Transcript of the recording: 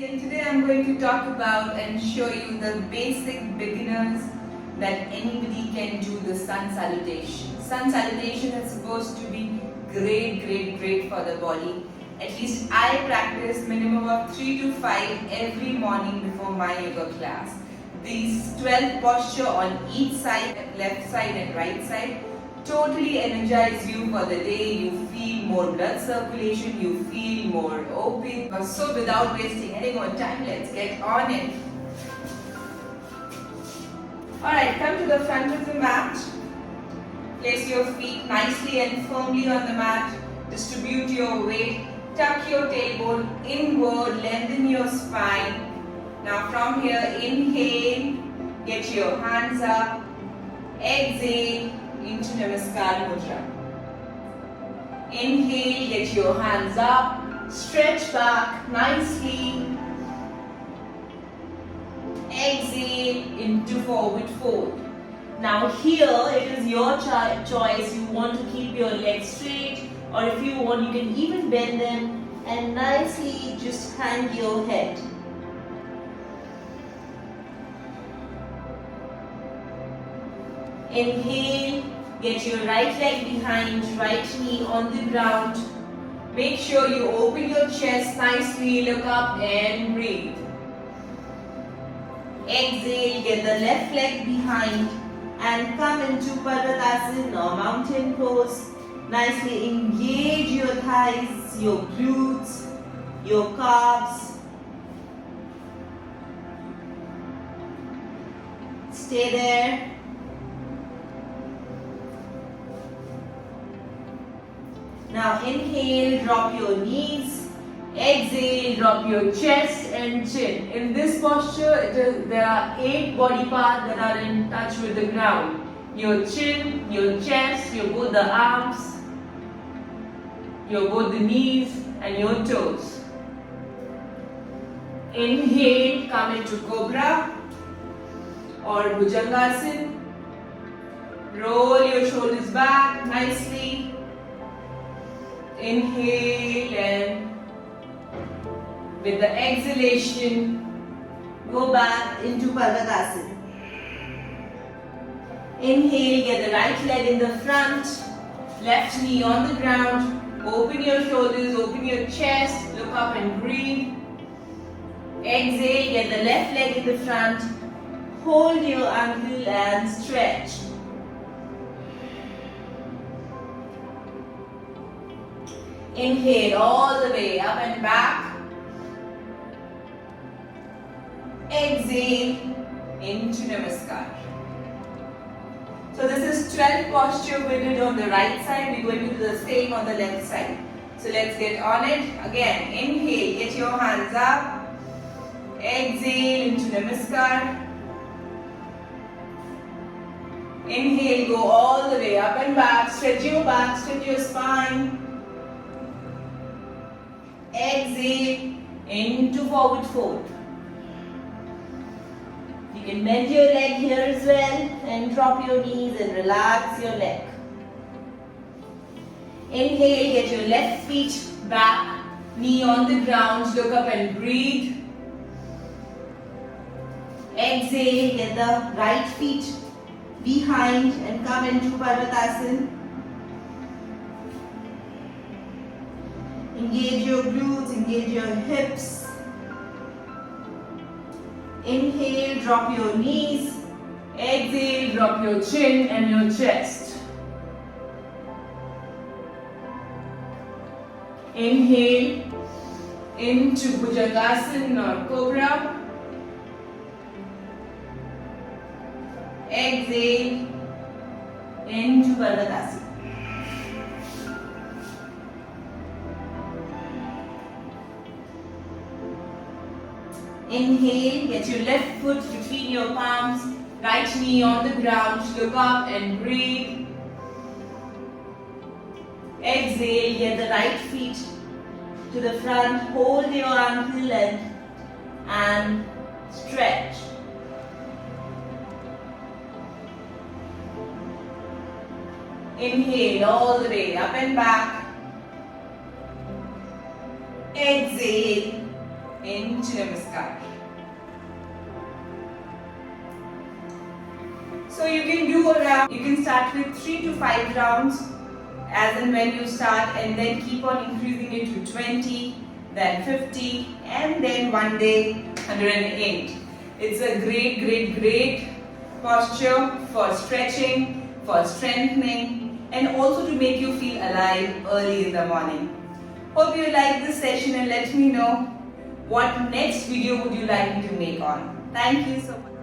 And today I'm going to talk about and show you the basic beginners that anybody can do the sun salutation. Sun salutation is supposed to be great for the body. At least I practice minimum of 3 to 5 every morning before my yoga class. These 12 posture on each side, left side and right side, totally energize you for the day. You feel more blood circulation, you feel more open. So without wasting any more time, let's get on it. Alright, come to the front of the mat. Place your feet nicely and firmly on the mat. Distribute your weight. Tuck your tailbone inward, lengthen your spine. Now from here, inhale, get your hands up. Exhale into Namaskar Mudra. Inhale, get your hands up. Stretch back nicely. Exhale into forward fold. Now here it is your choice. You want to keep your legs straight, or if you want, you can even bend them and nicely just hang your head. Inhale, get your right leg behind, right knee on the ground. Make sure you open your chest nicely, look up and breathe. Exhale, get the left leg behind and come into Parvatasana or mountain pose. Nicely engage your thighs, your glutes, your calves. Stay there. Now inhale, drop your knees. Exhale, drop your chest and chin. In this posture, there are 8 body parts that are in touch with the ground. Your chin, your chest, both the arms, both the knees and your toes. Inhale, come into Cobra or Bhujangasana. Roll your shoulders back nicely. Inhale and with the exhalation, go back into Parvatasana. Inhale, get the right leg in the front, left knee on the ground. Open your shoulders, open your chest, look up and breathe. Exhale, get the left leg in the front. Hold your ankle and stretch. Inhale all the way up and back. Exhale into Namaskar. So this is 12 posture we did on the right side. We're going to do the same on the left side. So let's get on it. Again, inhale, get your hands up. Exhale into Namaskar. Inhale, go all the way up and back. Stretch your spine. Exhale into forward fold. You can bend your leg here as well and drop your knees and relax your neck. Inhale, get your left feet back, knee on the ground, look up and breathe. Exhale, get the right feet behind and come into Parvatasana. Engage your glutes, engage your hips. Inhale, drop your knees. Exhale, drop your chin and your chest. Inhale into Bhujangasana or Cobra. Exhale into Parvatasana. Inhale, get your left foot between your palms, right knee on the ground, look up and breathe. Exhale, get the right feet to the front, hold your ankle length and stretch. Inhale all the way up and back. Exhale Inch Namaskar. So you can start with 3 to 5 rounds as and when you start, and then keep on increasing it to 20, then 50, and then one day 108. It's a great posture for stretching, for strengthening, and also to make you feel alive early in the morning. Hope you like this session, and let me know what next video would you like me to make on. Thank you so much.